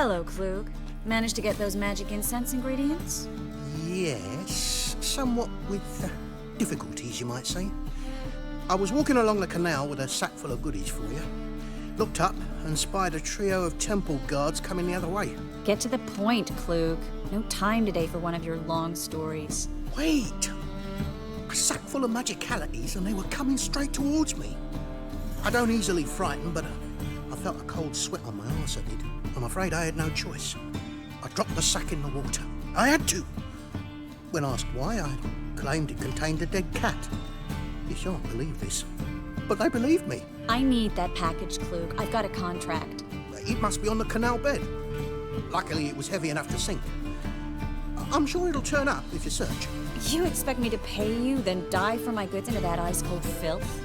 Hello, Klug. Managed to get those magic incense ingredients? Yes, somewhat with difficulties, you might say. I was walking along the canal with a sack full of goodies for you. Looked up and spied a trio of temple guards coming the other way. Get to the point, Klug. No time today for one of your long stories. Wait! A sack full of magicalities and they were coming straight towards me. I don't easily frighten, but I felt a cold sweat on my arse, I did. I'm afraid I had no choice. I dropped the sack in the water. I had to. When asked why, I claimed it contained a dead cat. You shan't believe this, but they believed me. I need that package, Klug. I've got a contract. It must be on the canal bed. Luckily, it was heavy enough to sink. I'm sure it'll turn up if you search. You expect me to pay you, then dive for my goods into that ice-cold filth?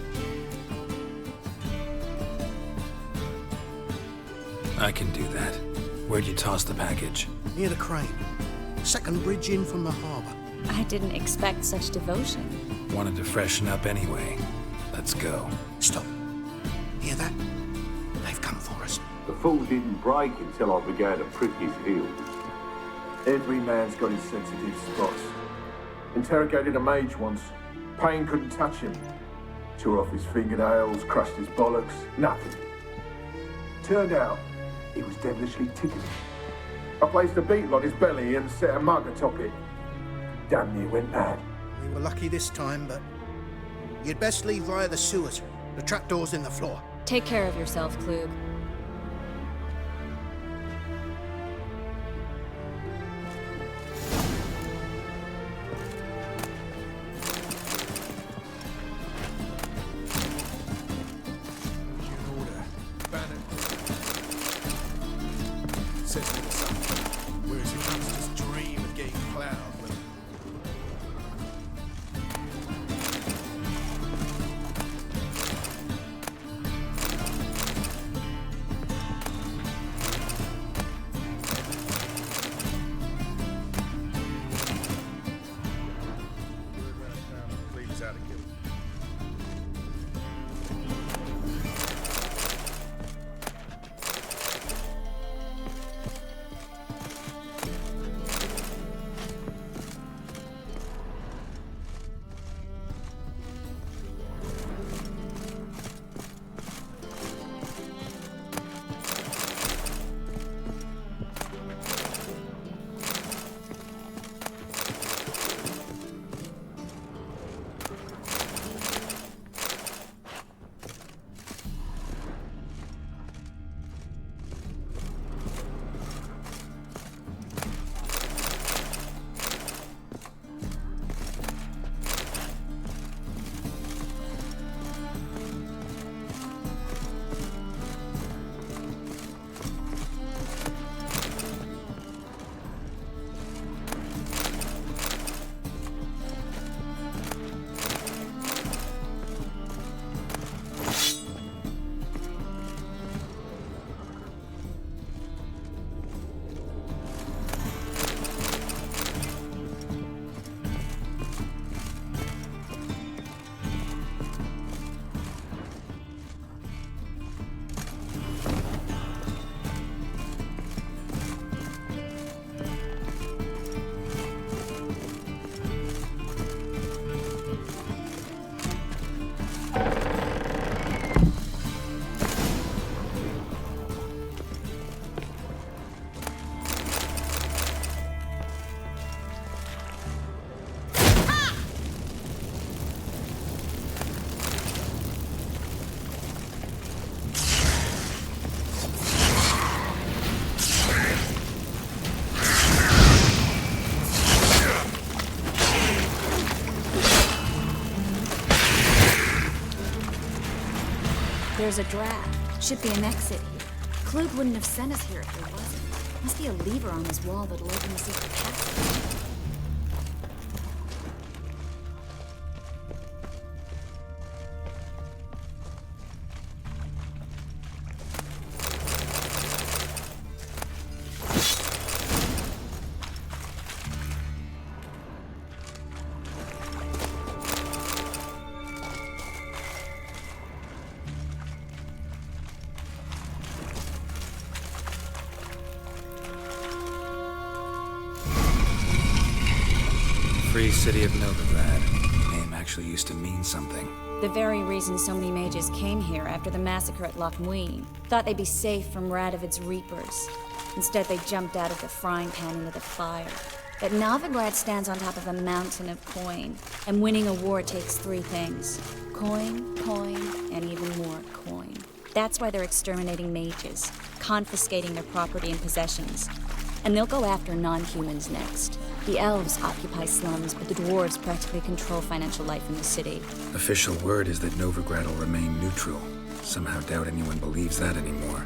I can do that. Where'd you toss the package? Near the crane. Second bridge in from the harbour. I didn't expect such devotion. Wanted to freshen up anyway. Let's go. Stop. Hear that? They've come for us. The fall didn't break until I began to prick his heels. Every man's got his sensitive spots. Interrogated a mage once. Pain couldn't touch him. Tore off his fingernails, crushed his bollocks, nothing. Turned out, he was devilishly tickled. I placed a beetle on his belly and set a mug atop it. Damn near went mad. We were lucky this time, but you'd best leave via the sewers. The trapdoor's in the floor. Take care of yourself, Klug. There's a draft. Should be an exit here. Klug wouldn't have sent us here if there wasn't. Must be a lever on this wall that'll open the secret passage. Free city of Novigrad. The name actually used to mean something. The very reason so many mages came here after the massacre at Loch Muin. Thought they'd be safe from Radovid's reapers. Instead, they jumped out of the frying pan into the fire. But Novigrad stands on top of a mountain of coin, and winning a war takes three things. Coin, coin, and even more coin. That's why they're exterminating mages, confiscating their property and possessions. And they'll go after non-humans next. The elves occupy slums, but the dwarves practically control financial life in the city. Official word is that Novigrad will remain neutral. Somehow doubt anyone believes that anymore.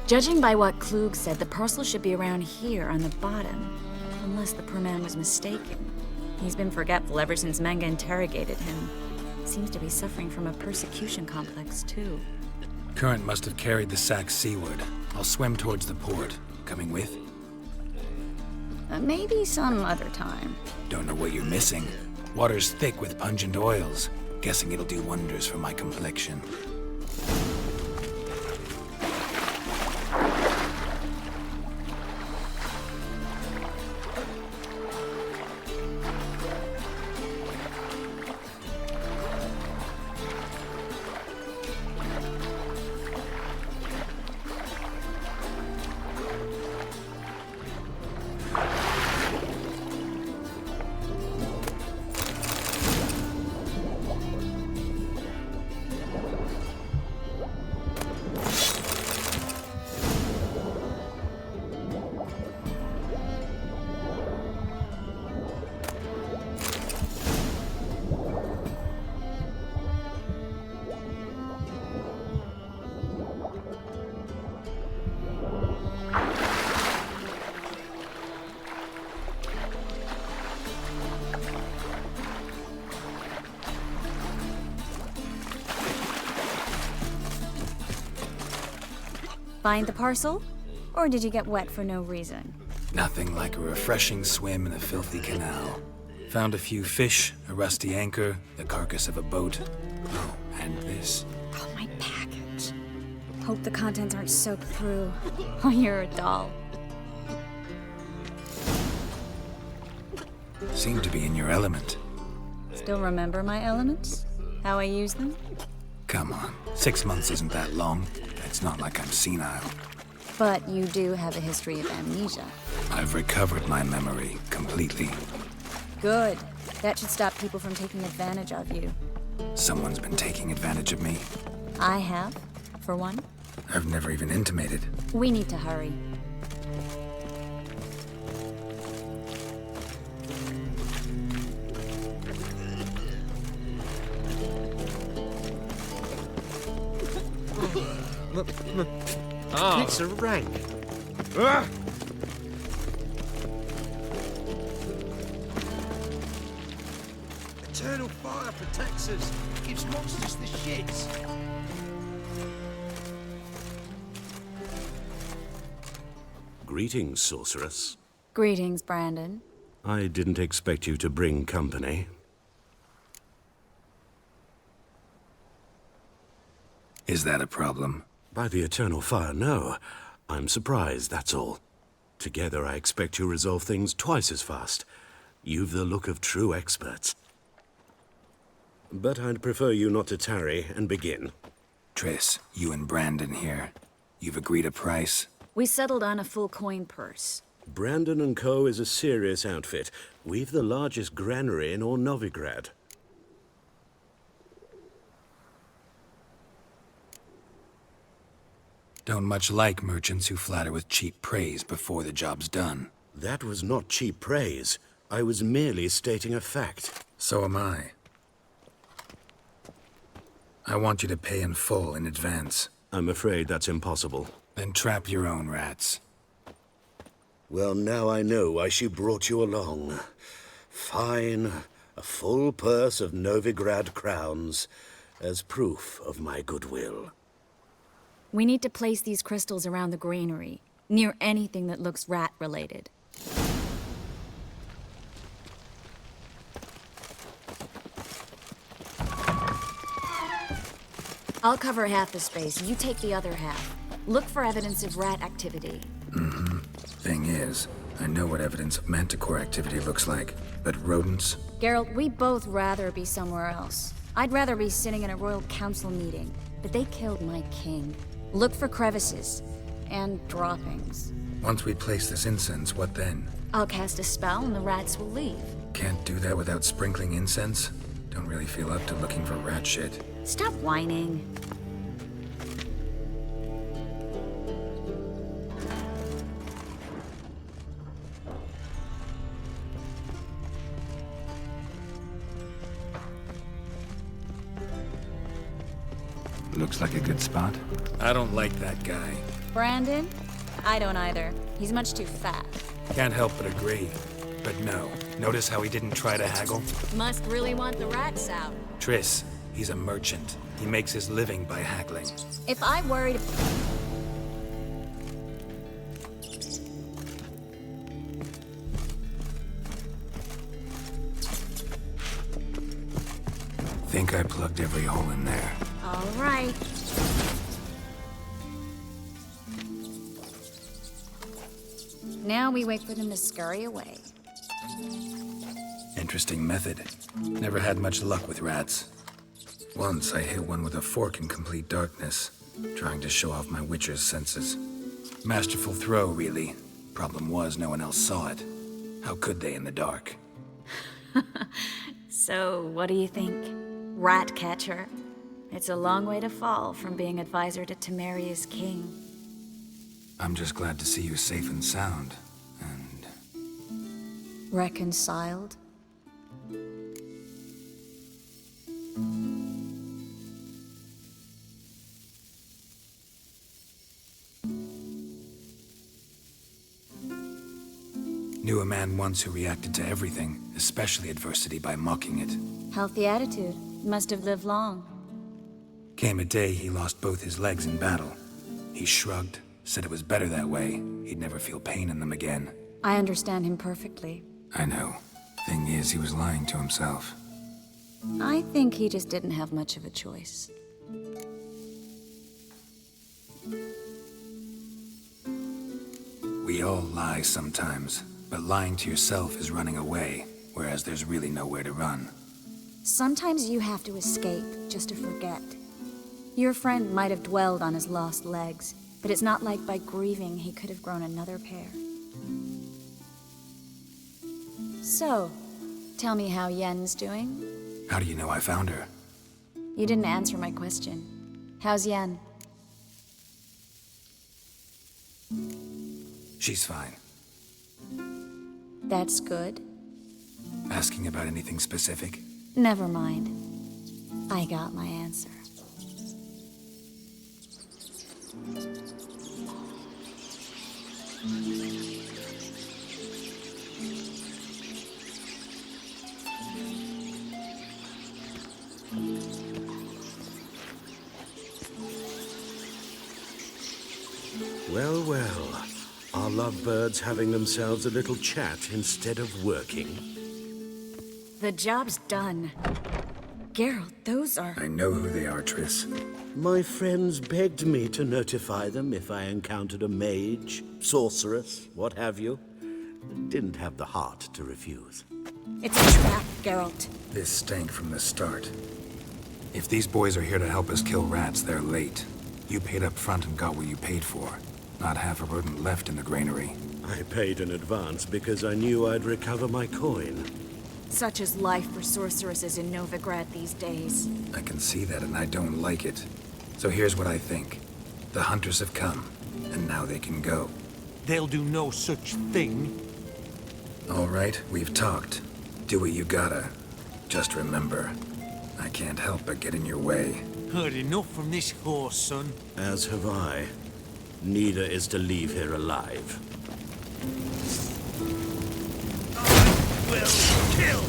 Judging by what Klug said, the parcel should be around here on the bottom. Unless the poor man was mistaken. He's been forgetful ever since Manga interrogated him. Seems to be suffering from a persecution complex, too. Current must have carried the sack seaward. I'll swim towards the port. Coming with? Maybe some other time. Don't know what you're missing. Water's thick with pungent oils. Guessing it'll do wonders for my complexion. Find the parcel? Or did you get wet for no reason? Nothing like a refreshing swim in a filthy canal. Found a few fish, a rusty anchor, the carcass of a boat. Oh, and this. Oh, my package. Hope the contents aren't soaked through. Oh, you're a doll. Seem to be in your element. Still remember my elements? How I use them? Come on, 6 months isn't that long. It's not like I'm senile. But you do have a history of amnesia. I've recovered my memory completely. Good. That should stop people from taking advantage of you. Someone's been taking advantage of me. I have, for one. I've never even intimated. We need to hurry. It's a rank. Eternal fire protects us. Gives monsters the shits. Greetings, sorceress. Greetings, Brandon. I didn't expect you to bring company. Is that a problem? By the eternal fire, no. I'm surprised, that's all. Together, I expect you resolve things twice as fast. You've the look of true experts. But I'd prefer you not to tarry and begin. Triss, you and Brandon here. You've agreed a price? We settled on a full coin purse. Brandon and Co. is a serious outfit. We've the largest granary in all Novigrad. Don't much like merchants who flatter with cheap praise before the job's done. That was not cheap praise. I was merely stating a fact. So am I. I want you to pay in full in advance. I'm afraid that's impossible. Then trap your own rats. Well, now I know why she brought you along. Fine. A full purse of Novigrad crowns as proof of my goodwill. We need to place these crystals around the granary, near anything that looks rat-related. I'll cover half the space, you take the other half. Look for evidence of rat activity. Mm-hmm. Thing is, I know what evidence of manticore activity looks like, but rodents? Geralt, we'd both rather be somewhere else. I'd rather be sitting in a royal council meeting, but they killed my king. Look for crevices and droppings. Once we place this incense, what then? I'll cast a spell and the rats will leave. Can't do that without sprinkling incense? Don't really feel up to looking for rat shit. Stop whining. Looks like a good spot. I don't like that guy. Brandon? I don't either. He's much too fat. Can't help but agree. But no. Notice how he didn't try to haggle? Must really want the rats out. Triss, he's a merchant. He makes his living by haggling. If I worried... Think I plugged every hole in there. All right. Now we wait for them to scurry away. Interesting method. Never had much luck with rats. Once I hit one with a fork in complete darkness, trying to show off my witcher's senses. Masterful throw, really. Problem was, no one else saw it. How could they in the dark? So, what do you think? Rat catcher? It's a long way to fall from being advisor to Temeria's king. I'm just glad to see you safe and sound. And... Reconciled? Knew a man once who reacted to everything, especially adversity, by mocking it. Healthy attitude. Must have lived long. Came a day he lost both his legs in battle. He shrugged, said it was better that way. He'd never feel pain in them again. I understand him perfectly. I know. Thing is, he was lying to himself. I think he just didn't have much of a choice. We all lie sometimes, but lying to yourself is running away, whereas there's really nowhere to run. Sometimes you have to escape just to forget. Your friend might have dwelled on his lost legs, but it's not like by grieving he could have grown another pair. So, tell me how Yen's doing? How do you know I found her? You didn't answer my question. How's Yen? She's fine. That's good. Asking about anything specific? Never mind. I got my answer. Well, well. Are lovebirds having themselves a little chat instead of working? The job's done. Geralt, those are... I know who they are, Triss. My friends begged me to notify them if I encountered a mage, sorceress, what have you. Didn't have the heart to refuse. It's a trap, Geralt. This stank from the start. If these boys are here to help us kill rats, they're late. You paid up front and got what you paid for. Not half a rodent left in the granary. I paid in advance because I knew I'd recover my coin. Such is life for sorceresses in Novigrad these days. I can see that and I don't like it. So here's what I think. The hunters have come, and now they can go. They'll do no such thing. All right, we've talked. Do what you gotta. Just remember, I can't help but get in your way. Heard enough from this horse, son. As have I. Neither is to leave here alive. Will kill!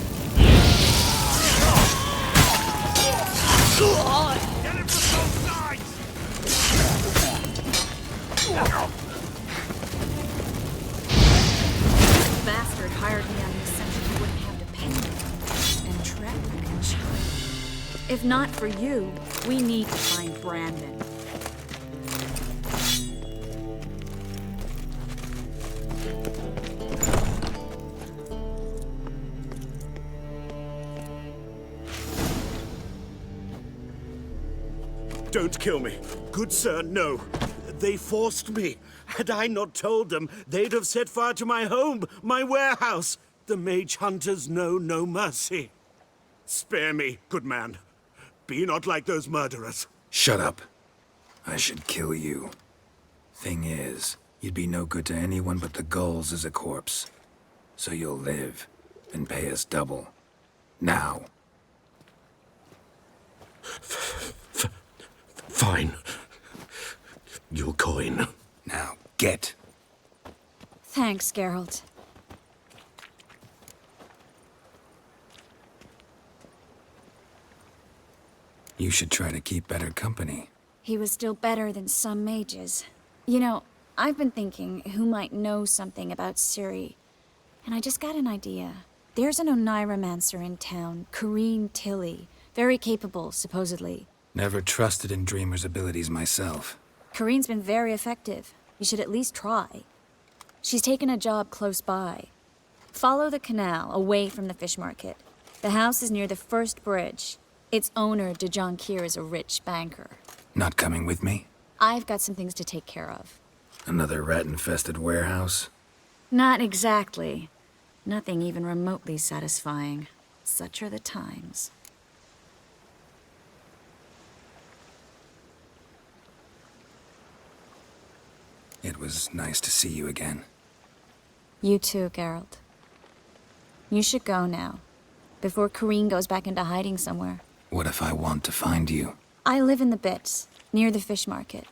Get him from both sides! This bastard hired me on the assumption he wouldn't have to pay me. And trap like a child. If not for you, we need to find Brandon. Don't kill me. Good sir, no. They forced me. Had I not told them, they'd have set fire to my home, my warehouse. The mage hunters know no mercy. Spare me, good man. Be not like those murderers. Shut up. I should kill you. Thing is, you'd be no good to anyone but the gulls as a corpse. So you'll live and pay us double. Now. Fine. Your coin. Now, get. Thanks, Geralt. You should try to keep better company. He was still better than some mages. You know, I've been thinking who might know something about Ciri. And I just got an idea. There's an Oneiromancer in town, Corrine Tilly. Very capable, supposedly. Never trusted in Dreamer's abilities myself. Corrine's been very effective. You should at least try. She's taken a job close by. Follow the canal, away from the fish market. The house is near the first bridge. Its owner, de Jonquier, is a rich banker. Not coming with me? I've got some things to take care of. Another rat-infested warehouse? Not exactly. Nothing even remotely satisfying. Such are the times. It was nice to see you again. You too, Geralt. You should go now, before Corrine goes back into hiding somewhere. What if I want to find you? I live in the Bits, near the fish market.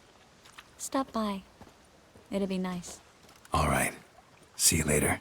Stop by. It'd be nice. All right. See you later.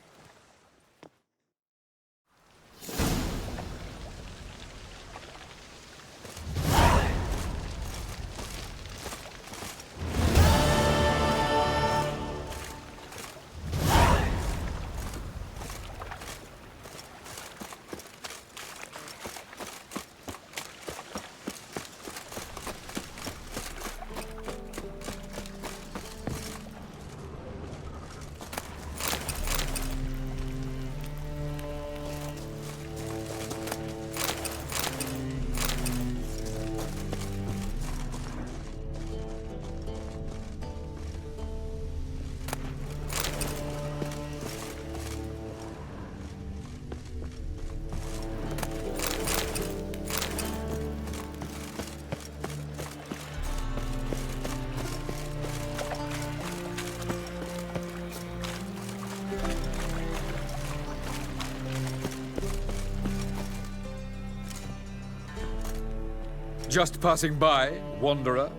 Just passing by, wanderer?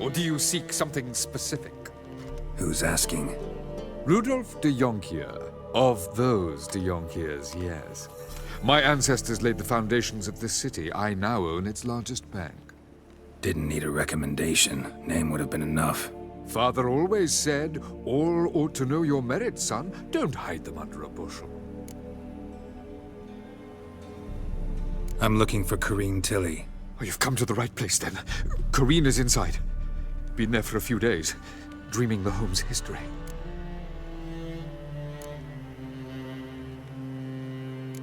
Or do you seek something specific? Who's asking? Rudolf de Jonquier. Of those de Jonquiers, yes. My ancestors laid the foundations of this city. I now own its largest bank. Didn't need a recommendation. Name would have been enough. Father always said, all ought to know your merits, son. Don't hide them under a bushel. I'm looking for Corrine Tilly. Oh, you've come to the right place, then. Corrine is inside. Been there for a few days, dreaming the home's history.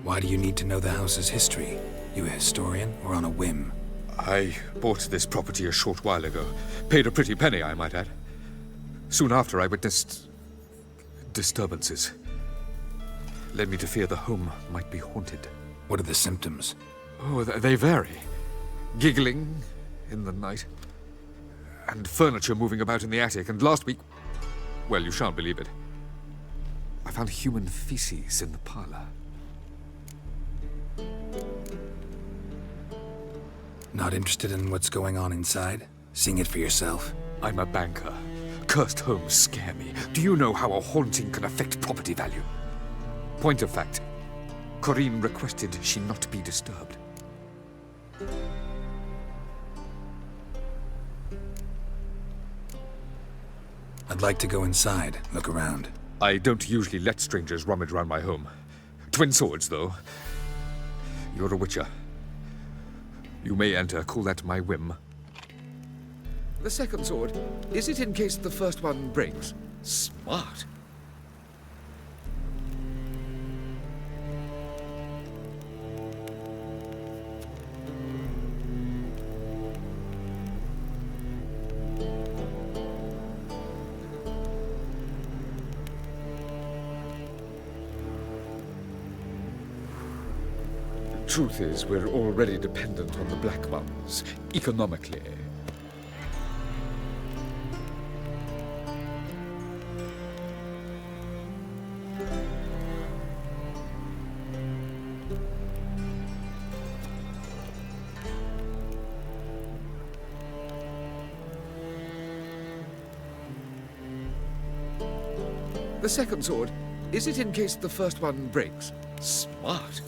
Why do you need to know the house's history? You a historian or on a whim? I bought this property a short while ago. Paid a pretty penny, I might add. Soon after, I witnessed disturbances. Led me to fear the home might be haunted. What are the symptoms? Oh, they vary. Giggling in the night. And furniture moving about in the attic. And last week, well, you shan't believe it, I found human feces in the parlor. Not interested in what's going on inside? Seeing it for yourself? I'm a banker. Cursed homes scare me. Do you know how a haunting can affect property value? Point of fact, Corrine requested she not be disturbed. I'd like to go inside, look around. I don't usually let strangers rummage around my home. Twin swords, though. You're a witcher. You may enter, call that my whim. The second sword, is it in case the first one breaks? Smart. Truth is, we're already dependent on the Black Ones, economically. The second sword, is it in case the first one breaks? Smart.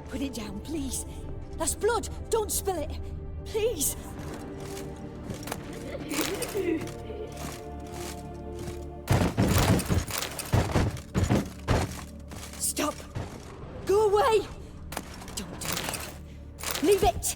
Put it down, please. That's blood. Don't spill it. Please. Stop. Go away. Don't do that. Leave it.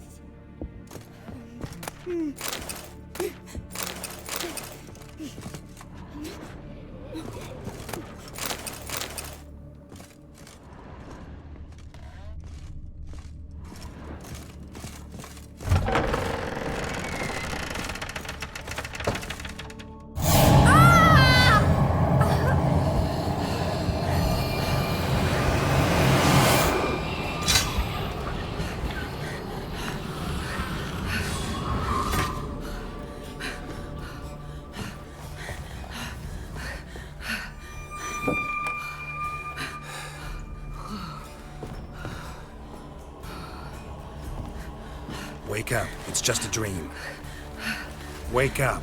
Wake up. It's just a dream. Wake up.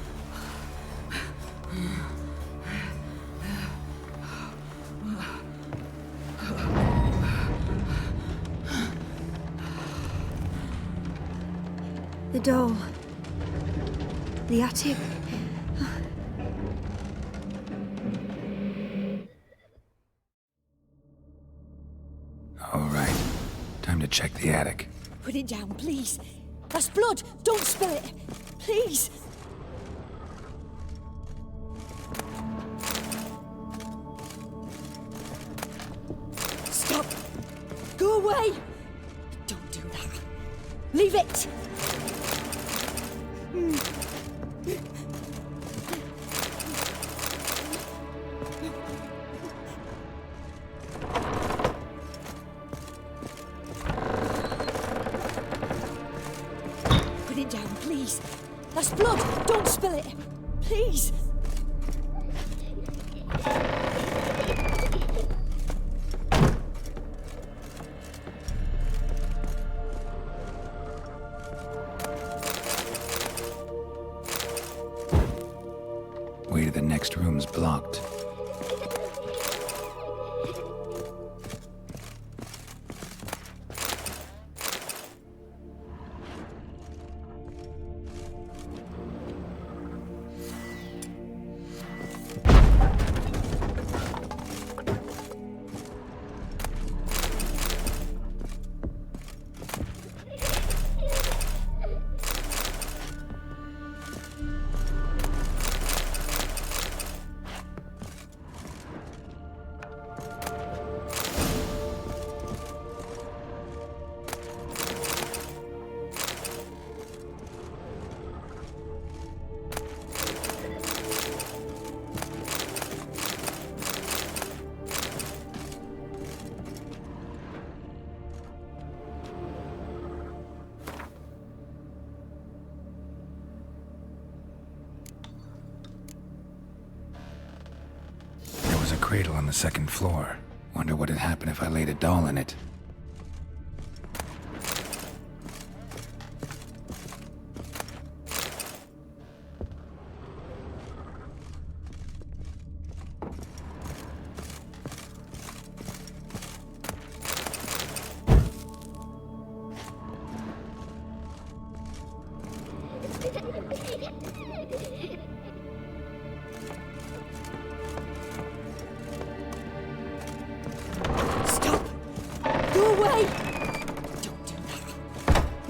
The doll. The attic. All right. Time to check the attic. Put it down, please. That's blood. Don't spill it. Please. Stop. Go away. Don't do that. Leave it. Put it down, please. That's blood. Don't spill it. Please. Way to the next room's blocked. A cradle on the second floor. Wonder what would happen if I laid a doll in it.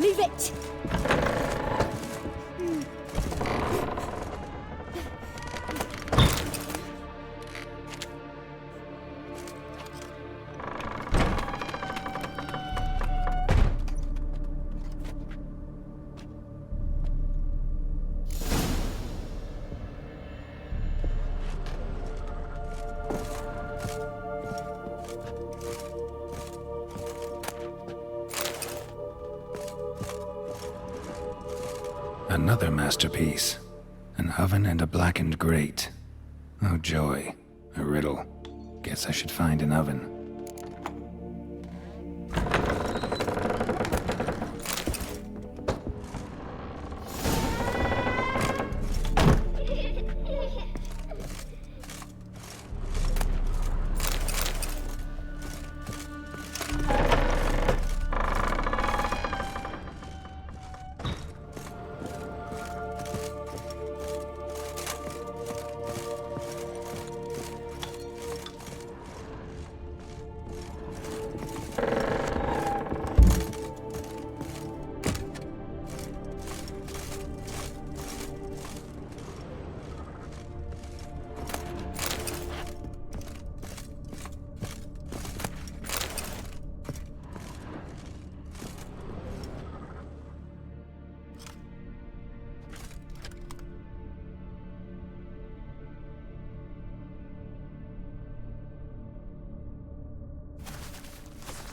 Leave it! Another masterpiece. An oven and a blackened grate. Oh joy. A riddle. Guess I should find an oven.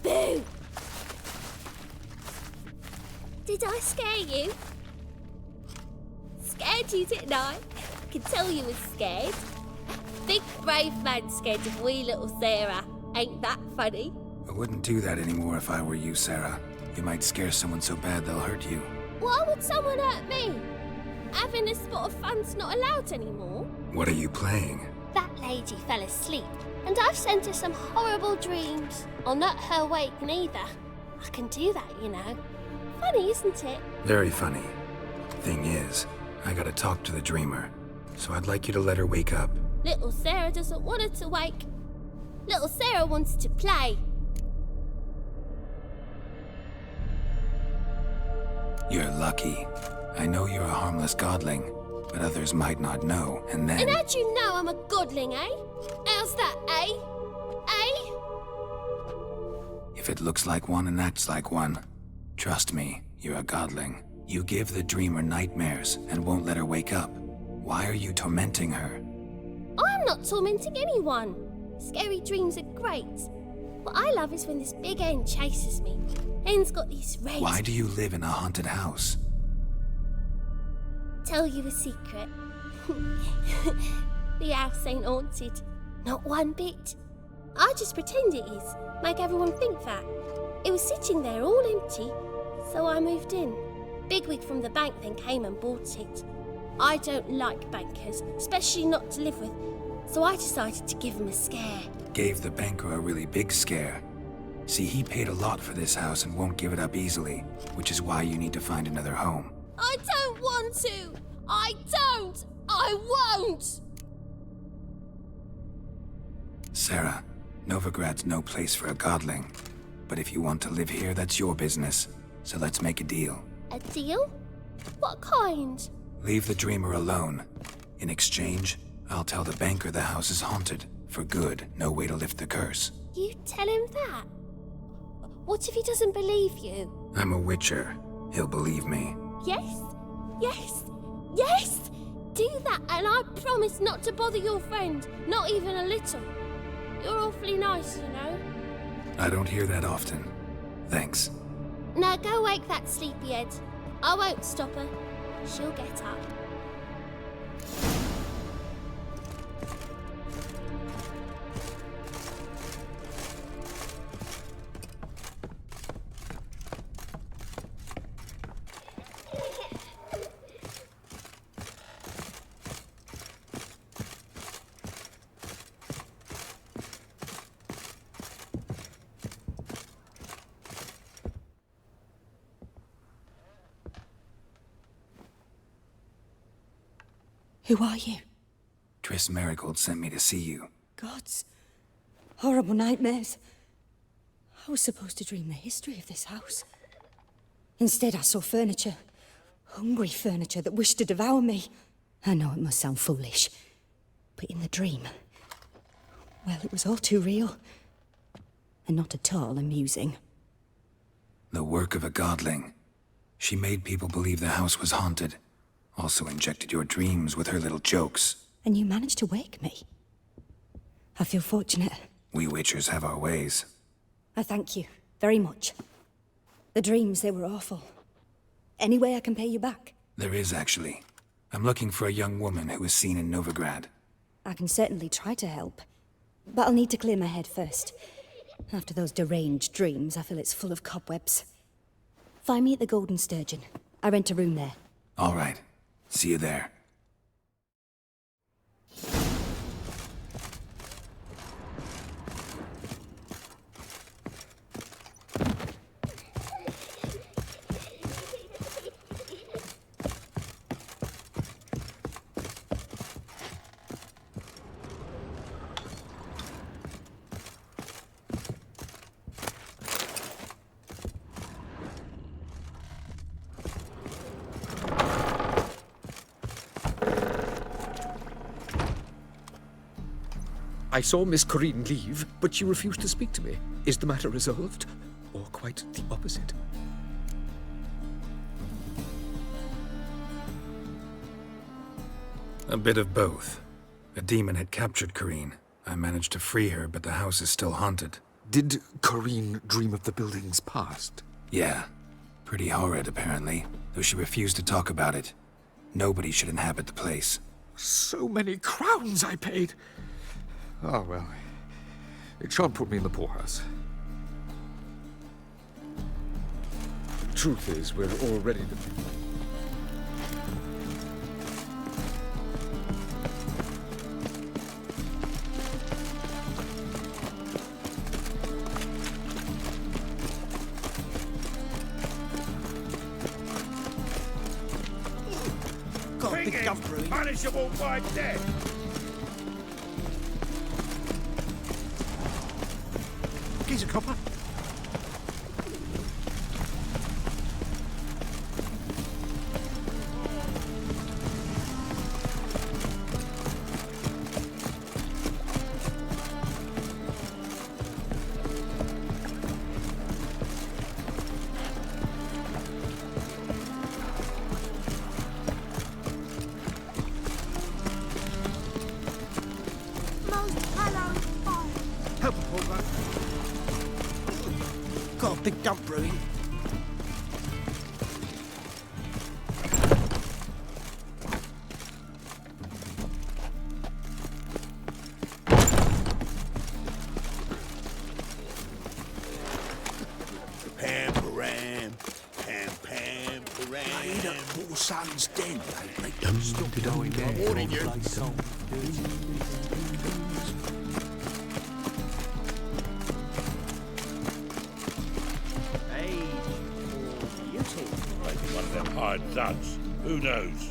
Boo! Did I scare you? Scared you, didn't I? I can tell you was scared. Big brave man scared of wee little Sarah. Ain't that funny? I wouldn't do that anymore if I were you, Sarah. You might scare someone so bad they'll hurt you. Why would someone hurt me? Having a spot of fun's not allowed anymore. What are you playing? That lady fell asleep, and I've sent her some horrible dreams. I'll not her wake neither. I can do that, you know. Funny, isn't it? Very funny. Thing is, I gotta talk to the dreamer, so I'd like you to let her wake up. Little Sarah doesn't want her to wake. Little Sarah wants to play. You're lucky. I know you're a harmless godling, but others might not know, and then... And how'd you know I'm a godling, eh? How's that, eh? Eh? If it looks like one and acts like one, trust me, you're a godling. You give the dreamer nightmares and won't let her wake up. Why are you tormenting her? I'm not tormenting anyone. Scary dreams are great. What I love is when this big hen chases me. Hen's got these red... Why do you live in a haunted house? Tell you a secret. The house ain't haunted. Not one bit. I just pretend it is. Make everyone think that. It was sitting there all empty, so I moved in. Bigwig from the bank then came and bought it. I don't like bankers, especially not to live with, so I decided to give him a scare. Gave the banker a really big scare. See, he paid a lot for this house and won't give it up easily, which is why you need to find another home. I don't want to! I don't! I won't! Sarah, Novigrad's no place for a godling. But if you want to live here, that's your business. So let's make a deal. A deal? What kind? Leave the dreamer alone. In exchange, I'll tell the banker the house is haunted. For good, no way to lift the curse. You tell him that? What if he doesn't believe you? I'm a witcher. He'll believe me. Yes? Yes? Yes! Do that, and I promise not to bother your friend. Not even a little. You're awfully nice, you know. I don't hear that often. Thanks. Now go wake that sleepyhead. I won't stop her. She'll get up. Who are you? Triss Marigold sent me to see you. Gods. Horrible nightmares. I was supposed to dream the history of this house. Instead, I saw furniture. Hungry furniture that wished to devour me. I know it must sound foolish, but in the dream, well, it was all too real. And not at all amusing. The work of a godling. She made people believe the house was haunted. Also injected your dreams with her little jokes. And you managed to wake me. I feel fortunate. We witchers have our ways. I thank you very much. The dreams, they were awful. Any way I can pay you back? There is, actually. I'm looking for a young woman who was seen in Novigrad. I can certainly try to help. But I'll need to clear my head first. After those deranged dreams, I feel it's full of cobwebs. Find me at the Golden Sturgeon. I rent a room there. All right. See you there. I saw Miss Corinne leave, but she refused to speak to me. Is the matter resolved? Or quite the opposite? A bit of both. A demon had captured Corinne. I managed to free her, but the house is still haunted. Did Corinne dream of the building's past? Yeah. Pretty horrid, apparently, though she refused to talk about it. Nobody should inhabit the place. So many crowns I paid! Oh, well, it shan't put me in the poorhouse. The truth is, we're already... Got a big dump brewing. Punishable by death. Here's a copper. Help a poor guy. Got a big dump brewing. I eat up poor son's den lately. Stop going there. Morning, you. Maybe one of them hired thugs. Who knows?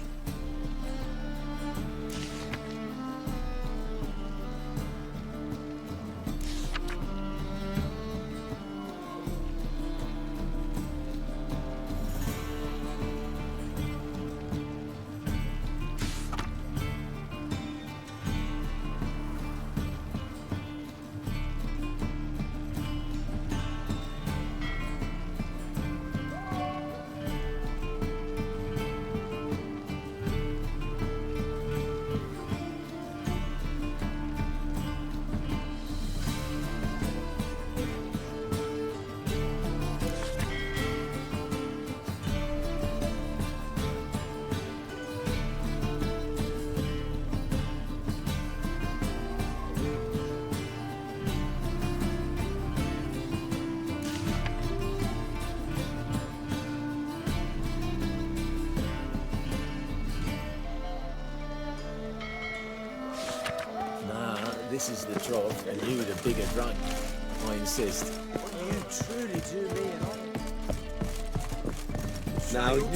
This is the trough, and you the bigger drunk. I insist. You truly do me an honour. Now you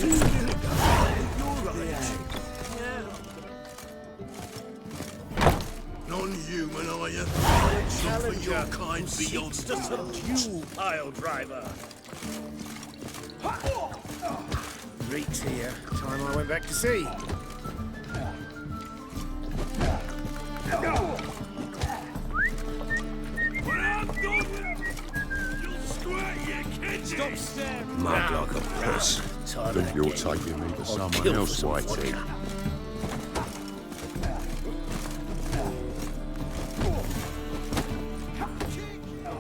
Non-human, are you? Something your kind beyond some dual pile driver. Reeked here. Time I went back to sea. Stop staring. Mud like a puss. Think you're taking me to someone else, Whitey.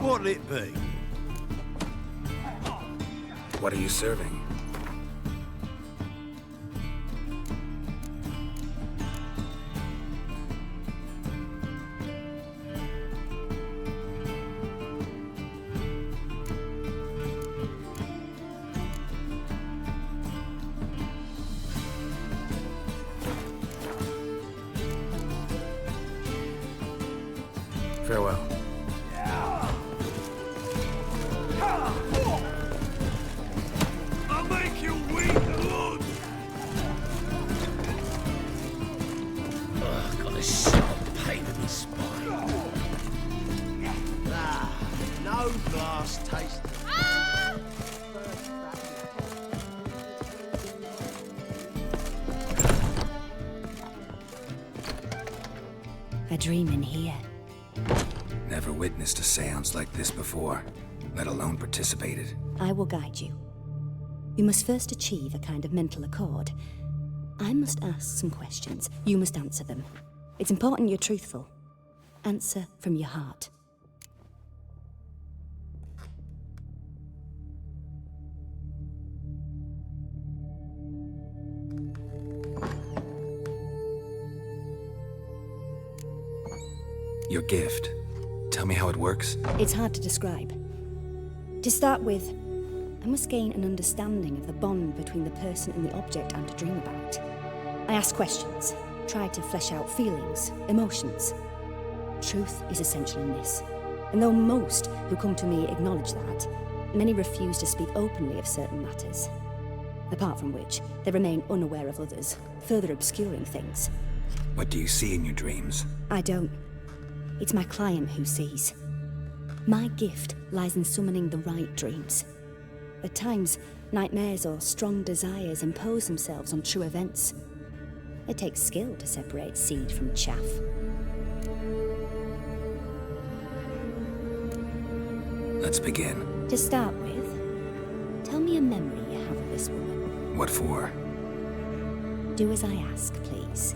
What'll it be? What are you serving? Farewell. I'll make you weak, Lord! Ugh, got a sharp pain in my spine. No glass taste. A dream in here. Never witnessed a seance like this before, let alone participated. I will guide you. You must first achieve a kind of mental accord. I must ask some questions. You must answer them. It's important you're truthful. Answer from your heart. Your gift. Tell me how it works. It's hard to describe. To start with, I must gain an understanding of the bond between the person and the object I'm to dream about. I ask questions, try to flesh out feelings, emotions. Truth is essential in this. And though most who come to me acknowledge that, many refuse to speak openly of certain matters. Apart from which, they remain unaware of others, further obscuring things. What do you see in your dreams? I don't. It's my client who sees. My gift lies in summoning the right dreams. At times, nightmares or strong desires impose themselves on true events. It takes skill to separate seed from chaff. Let's begin. To start with, tell me a memory you have of this woman. What for? Do as I ask, please.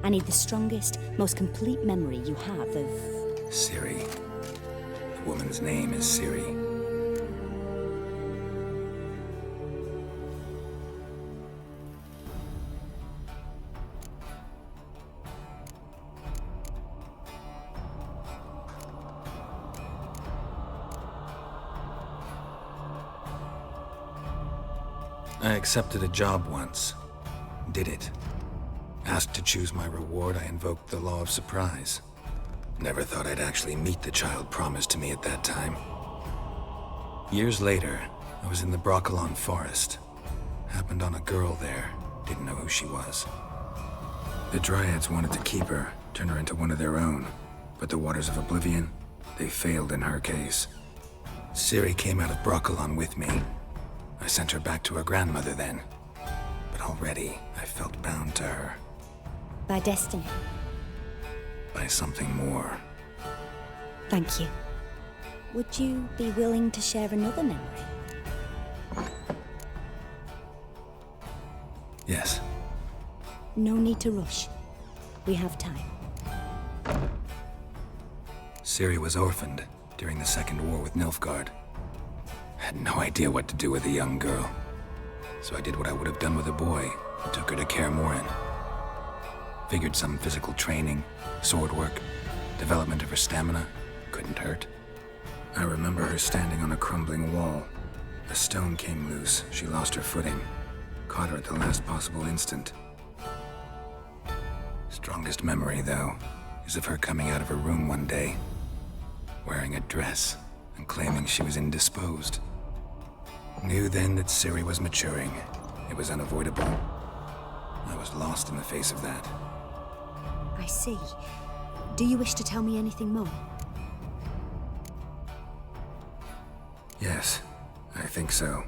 I need the strongest, most complete memory you have of... Siri. The woman's name is Siri. I accepted a job once. Did it. Asked to choose my reward, I invoked the law of surprise. Never thought I'd actually meet the child promised to me at that time. Years later, I was in the Broccolon forest. Happened on a girl there. Didn't know who she was. The Dryads wanted to keep her, turn her into one of their own. But the Waters of Oblivion, they failed in her case. Ciri came out of Broccolon with me. I sent her back to her grandmother then. But already, I felt bound to her. By destiny. By something more. Thank you. Would you be willing to share another memory? Yes. No need to rush. We have time. Ciri was orphaned during the Second War with Nilfgaard. Had no idea what to do with a young girl. So I did what I would have done with a boy and took her to Kaer Morhen. Figured some physical training, sword work, development of her stamina couldn't hurt. I remember her standing on a crumbling wall. A stone came loose, she lost her footing. Caught her at the last possible instant. Strongest memory, though, is of her coming out of her room one day, wearing a dress and claiming she was indisposed. Knew then that Ciri was maturing. It was unavoidable. I was lost in the face of that. I see. Do you wish to tell me anything more? Yes, I think so.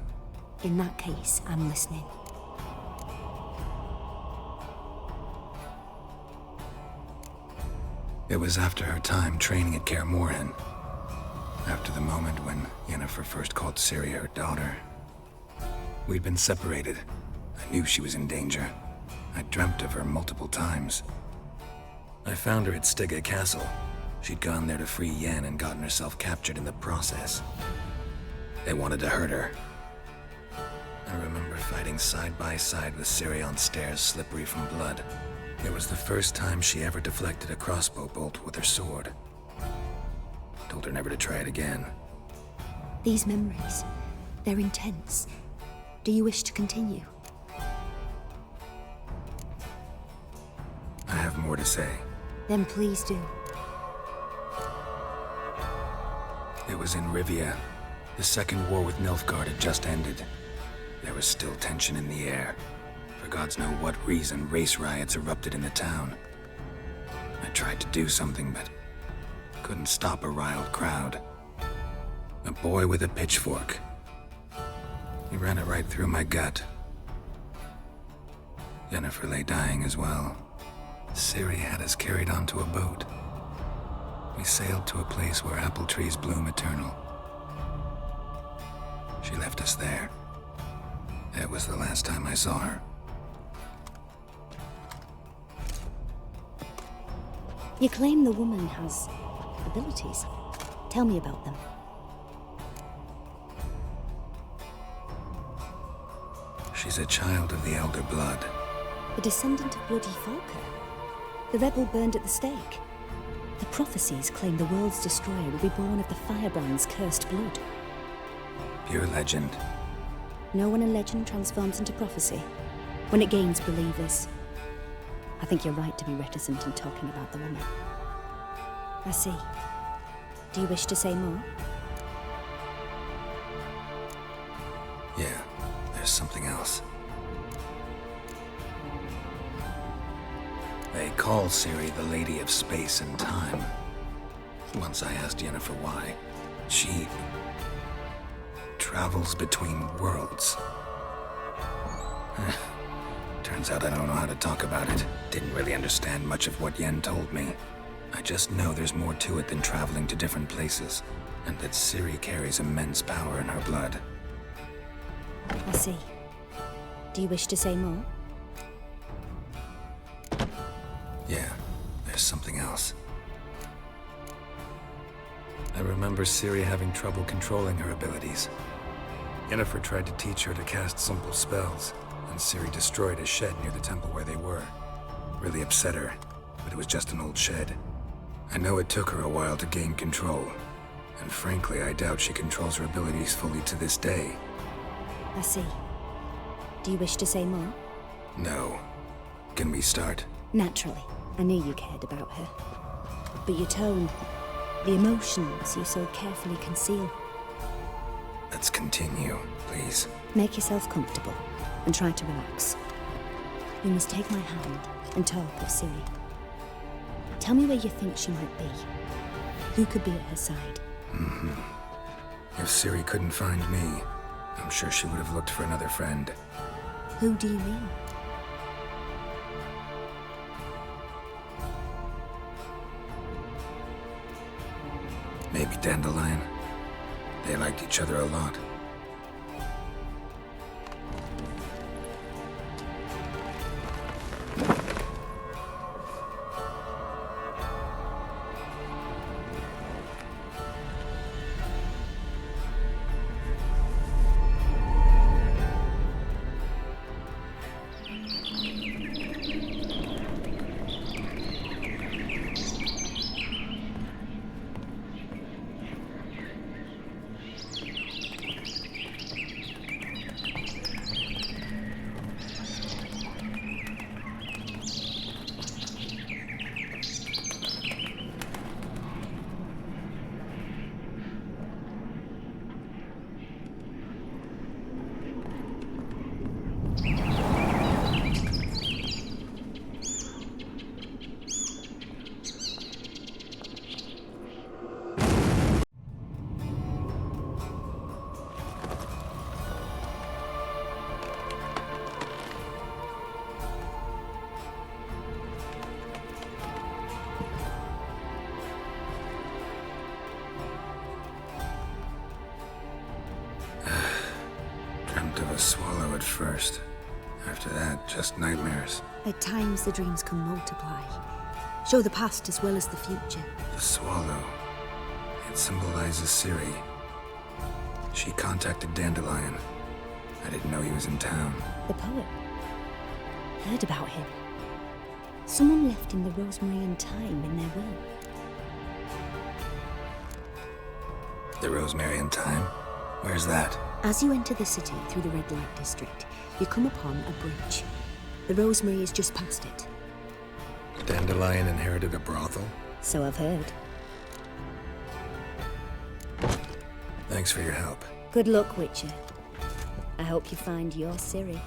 In that case, I'm listening. It was after her time training at Kaer Morhen. After the moment when Yennefer first called Ciri her daughter. We'd been separated. I knew she was in danger. I dreamt of her multiple times. I found her at Stygga Castle. She'd gone there to free Yen and gotten herself captured in the process. They wanted to hurt her. I remember fighting side by side with Ciri on stairs slippery from blood. It was the first time she ever deflected a crossbow bolt with her sword. Told her never to try it again. These memories, they're intense. Do you wish to continue? I have more to say. Then please do. It was in Rivia. The second war with Nilfgaard had just ended. There was still tension in the air. For gods know what reason, race riots erupted in the town. I tried to do something, but couldn't stop a riled crowd. A boy with a pitchfork. He ran it right through my gut. Yennefer lay dying as well. Ciri had us carried onto a boat. We sailed to a place where apple trees bloom eternal. She left us there. That was the last time I saw her. You claim the woman has abilities. Tell me about them. She's a child of the Elder Blood. A descendant of bloody Falker. The rebel burned at the stake. The prophecies claim the world's destroyer will be born of the firebrand's cursed blood. Pure legend. No one in legend transforms into prophecy when it gains believers. I think you're right to be reticent in talking about the woman. I see. Do you wish to say more? Yeah, there's something else. They call Ciri the Lady of Space and Time. Once I asked Yennefer why. She travels between worlds. Turns out I don't know how to talk about it. Didn't really understand much of what Yen told me. I just know there's more to it than traveling to different places, and that Ciri carries immense power in her blood. I see. Do you wish to say more? Yeah, there's something else. I remember Ciri having trouble controlling her abilities. Yennefer tried to teach her to cast simple spells, and Ciri destroyed a shed near the temple where they were. Really upset her, but it was just an old shed. I know it took her a while to gain control, and frankly, I doubt she controls her abilities fully to this day. I see. Do you wish to say more? No. Can we start? Naturally. I knew you cared about her. But your tone, the emotions you so carefully conceal. Let's continue, please. Make yourself comfortable and try to relax. You must take my hand and talk with Ciri. Tell me where you think she might be. Who could be at her side? If Ciri couldn't find me, I'm sure she would have looked for another friend. Who do you mean? Maybe Dandelion. They liked each other a lot. a swallow at first. After that, just nightmares. At times, the dreams can multiply. Show the past as well as the future. The swallow. It symbolizes Ciri. She contacted Dandelion. I didn't know he was in town. The poet. Heard about him. Someone left him the rosemary and thyme in their will. The rosemary and thyme? Where's that? As you enter the city through the red light district, you come upon a bridge. The rosemary is just past it. Dandelion inherited a brothel? So I've heard. Thanks for your help. Good luck, Witcher. I hope you find your Ciri.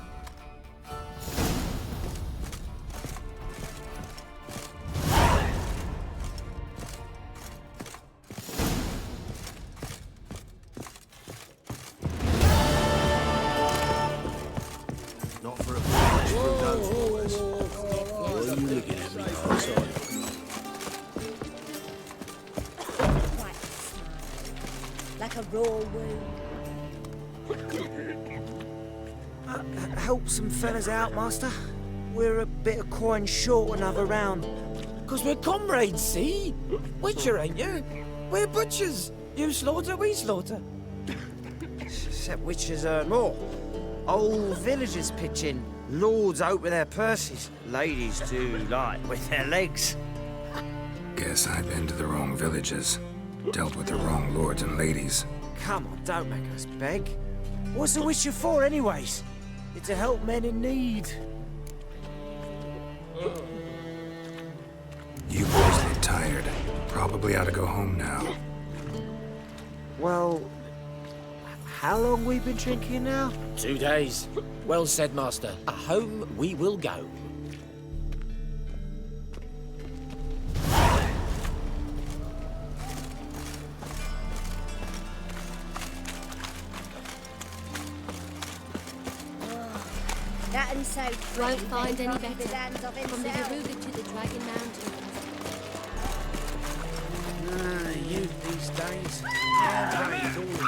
Not for a flash through those doors. What are you looking at me for? Quite smile, like a raw wound. Help some fellas out, master. We're a bit of coin short another round. 'Cause we're comrades, see? Witcher, ain't you? We're butchers. You slaughter, we slaughter. Except witchers earn more. Old villagers pitch in. Lords out with their purses. Ladies do like with their legs. Guess I've been to the wrong villages. Dealt with the wrong lords and ladies. Come on, don't make us beg. What's the witcher for, anyways? It's to help men in need. You boys look tired. Probably ought to go home now. Well, how long we been drinking now? 2 days. Well said, master. Home we will go. That and so Won't find any better. From From the Yaruga to the Dragon Mountain. Youth these days. Handmade, all of it.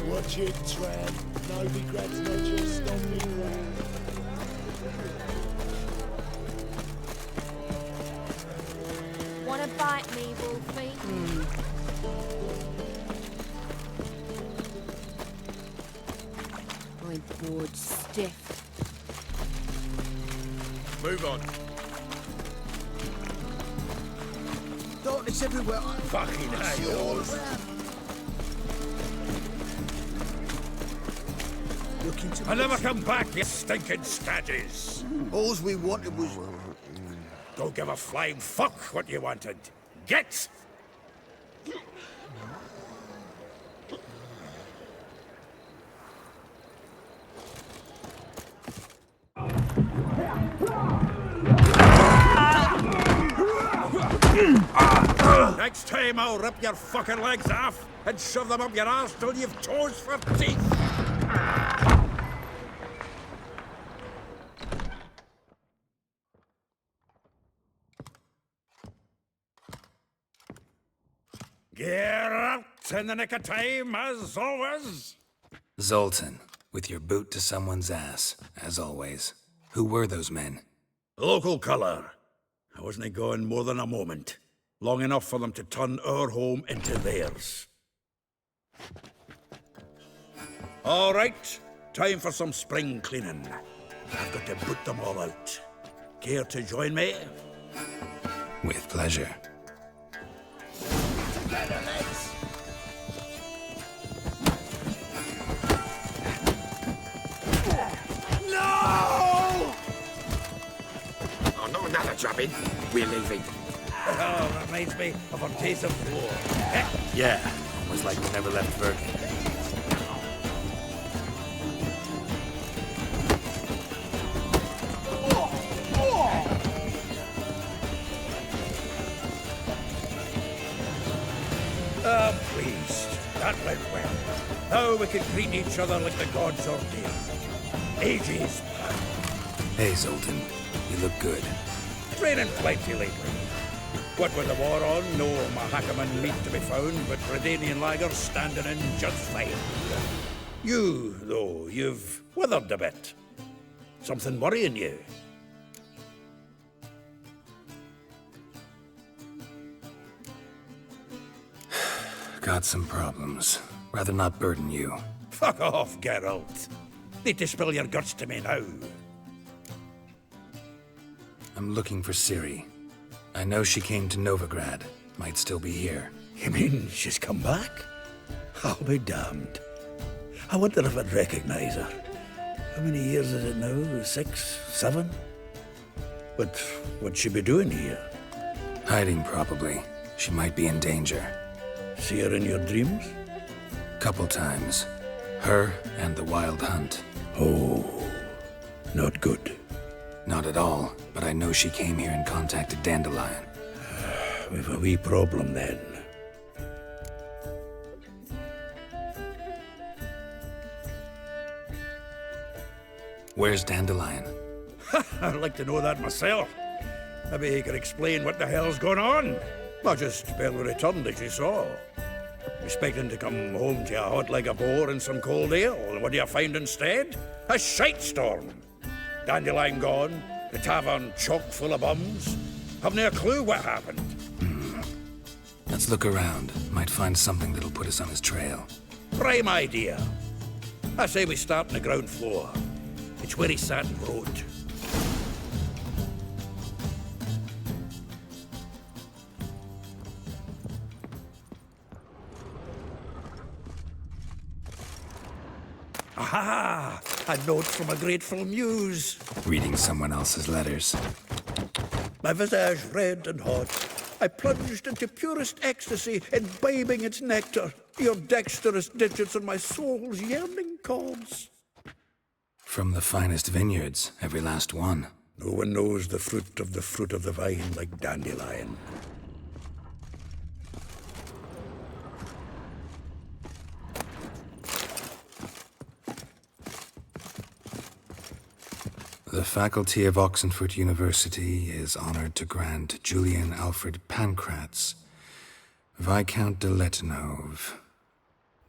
Watch it, tramp. No regrets, no just stomping round. Wanna bite me, Wolfie? I'm bored stiff. Move on. Darkness everywhere. Fucking yours. I'll never come back, you stinking stagges! All we wanted was... Don't give a flying fuck what you wanted. Get! Next time I'll rip your fucking legs off and shove them up your arse till you've toes for teeth! Get out in the nick of time, as always. Zoltan, with your boot to someone's ass, as always. Who were those men? Local colour. I wasn't going more than a moment. Long enough for them to turn our home into theirs. All right, time for some spring cleaning. I've got to boot them all out. Care to join me? With pleasure. Together, lads. No! Oh, not another drubbing. We're leaving. Oh, reminds me of our days of war. Yeah, almost like we never left Virgin. Ah, pleased. That went well. Now we can greet each other like the gods ordained. Ages past. Hey, Zoltan. You look good. Training plenty lately. What with the war on, no Mahakaman meat to be found, but Redanian lagers standing in just fine. You, though, you've withered a bit. Something worrying you? Got some problems. Rather not burden you. Fuck off, Geralt. Need to spill your guts to me now. I'm looking for Ciri. I know she came to Novigrad. Might still be here. You mean she's come back? I'll be damned. I wonder if I'd recognize her. How many years is it now? 6, 7? But what'd she be doing here? Hiding, probably. She might be in danger. See her in your dreams? Couple times. Her and the Wild Hunt. Oh, not good. Not at all, but I know she came here and contacted Dandelion. We've a wee problem then. Where's Dandelion? I'd like to know that myself. Maybe he could explain what the hell's going on. I just barely returned, as you saw. Expecting to come home to a hot like a boar and some cold ale, and what do you find instead? A shite storm. Dandelion gone, the tavern chock full of bums. Haven't a clue what happened. Let's look around. Might find something that'll put us on his trail. Prime idea. I say we start on the ground floor. It's where he sat and wrote. Aha! A note from a grateful muse. Reading someone else's letters. My visage red and hot, I plunged into purest ecstasy, imbibing its nectar. Your dexterous digits on my soul's yearning chords. From the finest vineyards, every last one. No one knows the fruit of the vine like Dandelion. The faculty of Oxenford University is honored to grant Julian Alfred Pancratz, Viscount de Letenhove,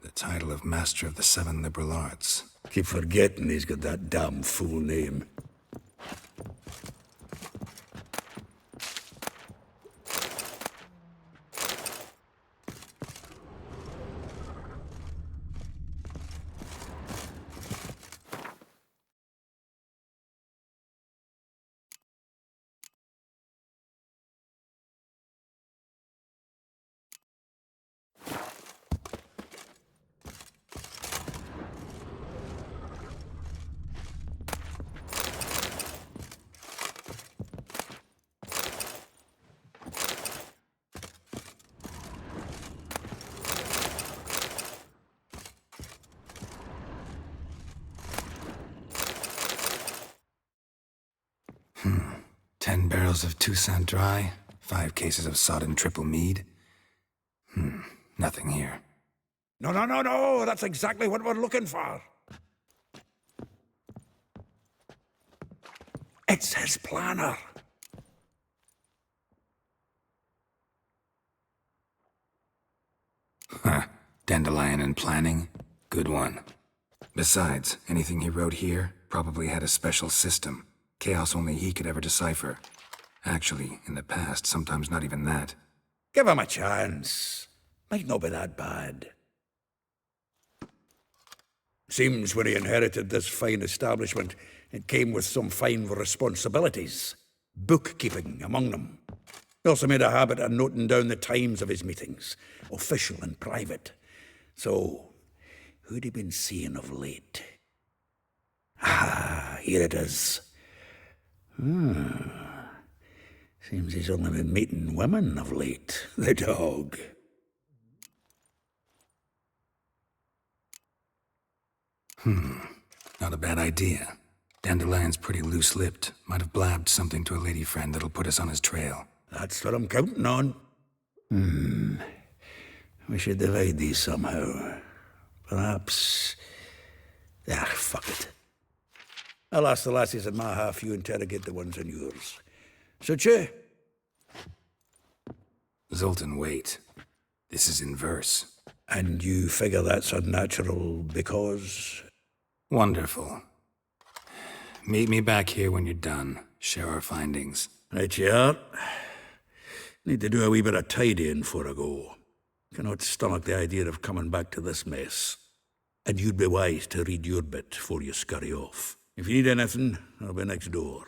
the title of Master of the Seven Liberal Arts. Keep forgetting he's got that damn fool name. Hmm. 10 barrels of Toussaint Dry, 5 cases of sodden triple mead. Nothing here. No, that's exactly what we're looking for. It's his planner. Huh. Dandelion and planning? Good one. Besides, anything he wrote here probably had a special system. Chaos only he could ever decipher. Actually, in the past, sometimes not even that. Give him a chance. Might not be that bad. Seems when he inherited this fine establishment, it came with some fine responsibilities. Bookkeeping among them. He also made a habit of noting down the times of his meetings, official and private. So, who'd he been seeing of late? Ah, here it is. Seems he's only been meeting women of late, the dog. Not a bad idea. Dandelion's pretty loose-lipped. Might have blabbed something to a lady friend that'll put us on his trail. That's what I'm counting on. We should divide these somehow. Perhaps... fuck it. I'll ask the lassies in my half, you interrogate the ones in yours. Suche? Zoltan, wait. This is in verse. And you figure that's unnatural because... Wonderful. Meet me back here when you're done. Share our findings. Right you are. Need to do a wee bit of tidying before I go. Cannot stomach the idea of coming back to this mess. And you'd be wise to read your bit before you scurry off. If you need anything, I'll be next door.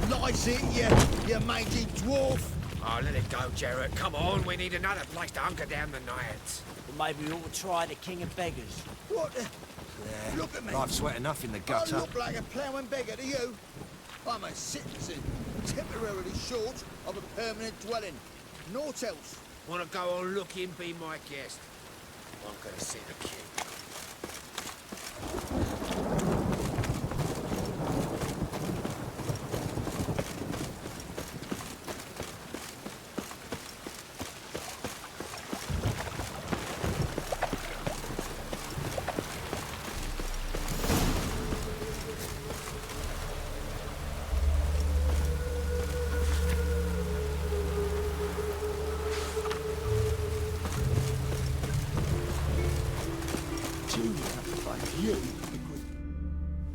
Lies it, you mangy dwarf? Oh, let it go, Jarrett. Come on, we need another place to hunker down the night. Well, maybe we ought to try the King of Beggars. What the... Look at me. I've sweat enough in the I gutter. look like a ploughing beggar to you. I'm a citizen, temporarily short of a permanent dwelling. Naught else. Wanna go on looking, be my guest. I'm gonna see the king.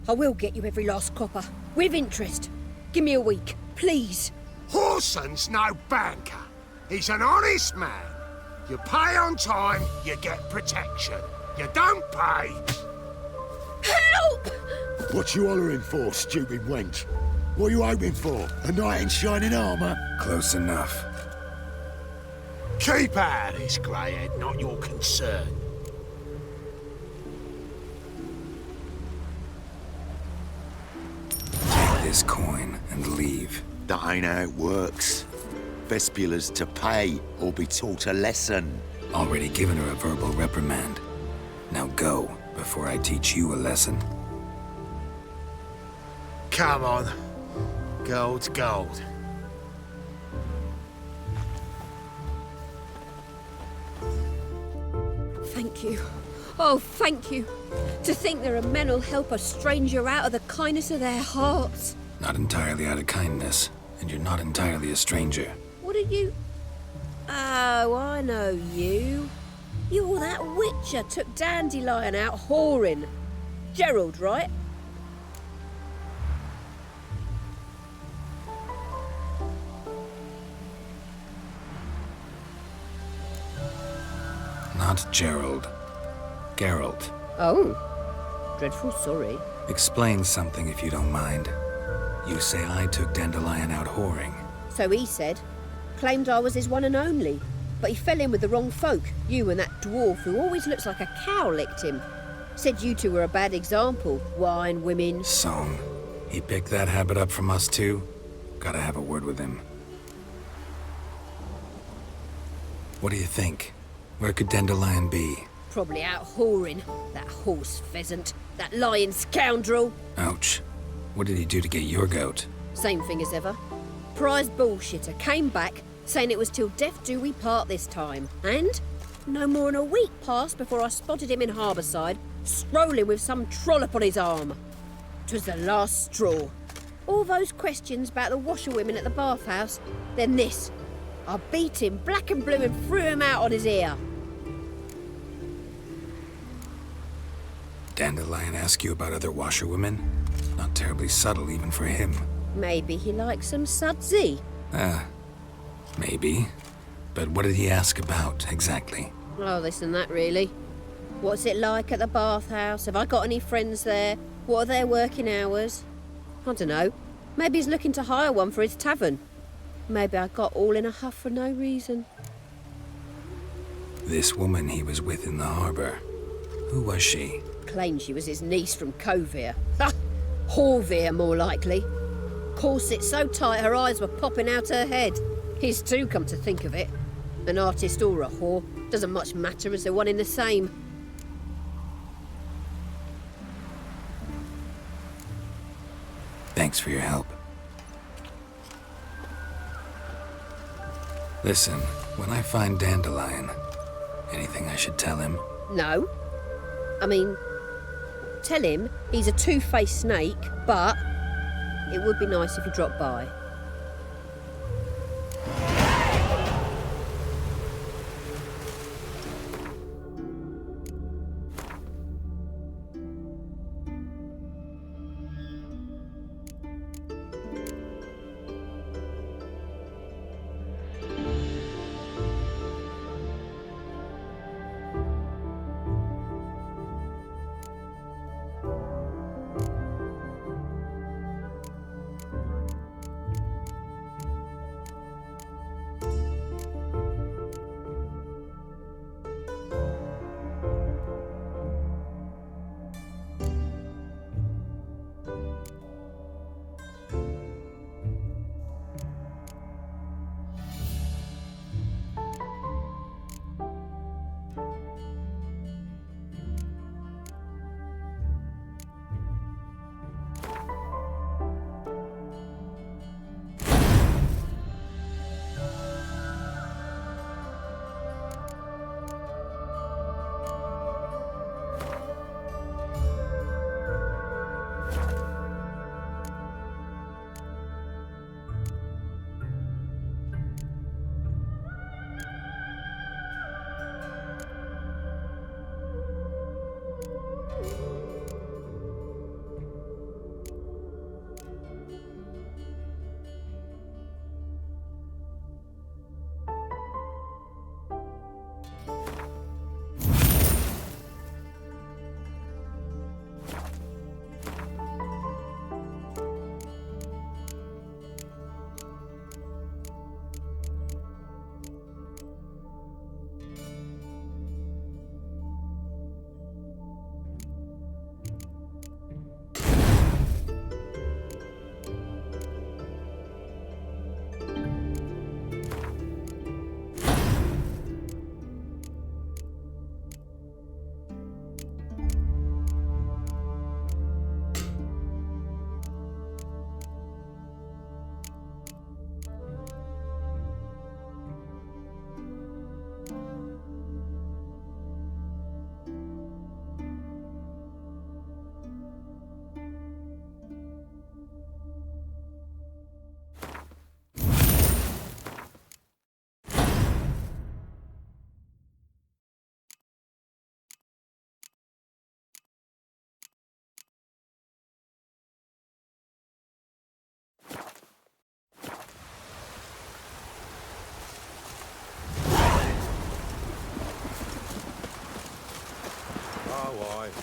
I will get you every last copper, with interest. Give me a week, please. Horson's no banker. He's an honest man. You pay on time, you get protection. You don't pay. Help! What you hollering for, stupid wench? What are you hoping for? A knight in shining armour? Close enough. Keep out of this, greyhead, not your concern. Take this coin and leave. That ain't how it works. Vespula's to pay or be taught a lesson. Already given her a verbal reprimand. Now go, before I teach you a lesson. Come on. Gold's gold. Thank you. Oh, thank you. To think there are men who'll help a stranger out of the kindness of their hearts. Not entirely out of kindness, and you're not entirely a stranger. What are you... Oh, I know you. You're that witcher took Dandelion out whoring. Gerald, right? Not Gerald. Geralt. Oh. Dreadful sorry. Explain something if you don't mind. You say I took Dandelion out whoring. So he said. Claimed I was his one and only. But he fell in with the wrong folk. You and that dwarf who always looks like a cow licked him. Said you two were a bad example. Wine, women... Song. He picked that habit up from us too? Gotta have a word with him. What do you think? Where could Dandelion be? Probably out whoring. That horse pheasant. That lying scoundrel. Ouch. What did he do to get your goat? Same thing as ever. Prize bullshitter came back, saying it was till death do we part this time. And no more than a week passed before I spotted him in Harbourside, strolling with some trollop on his arm. 'Twas the last straw. All those questions about the washerwomen at the bathhouse, then this. I beat him black and blue and threw him out on his ear. Dandelion ask you about other washerwomen? Not terribly subtle even for him. Maybe he likes some sudsy. Maybe. But what did he ask about, exactly? Oh, this and that, really. What's it like at the bathhouse? Have I got any friends there? What are their working hours? I don't know. Maybe he's looking to hire one for his tavern. Maybe I got all in a huff for no reason. This woman he was with in the harbour. Who was she? Claimed she was his niece from Kovir. Ha! Horvir, more likely. Corset so tight her eyes were popping out her head. His too, come to think of it. An artist or a whore. Doesn't much matter as they're one in the same. Thanks for your help. Listen, when I find Dandelion, anything I should tell him? No. I mean, tell him he's a two-faced snake, but it would be nice if he dropped by.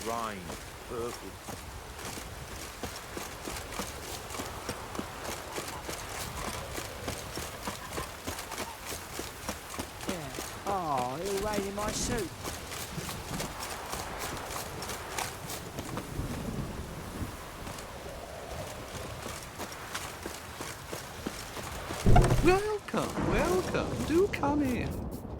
rain. Perfect. Yeah. Oh, it'll rain in my suit. Welcome, welcome. Do come in.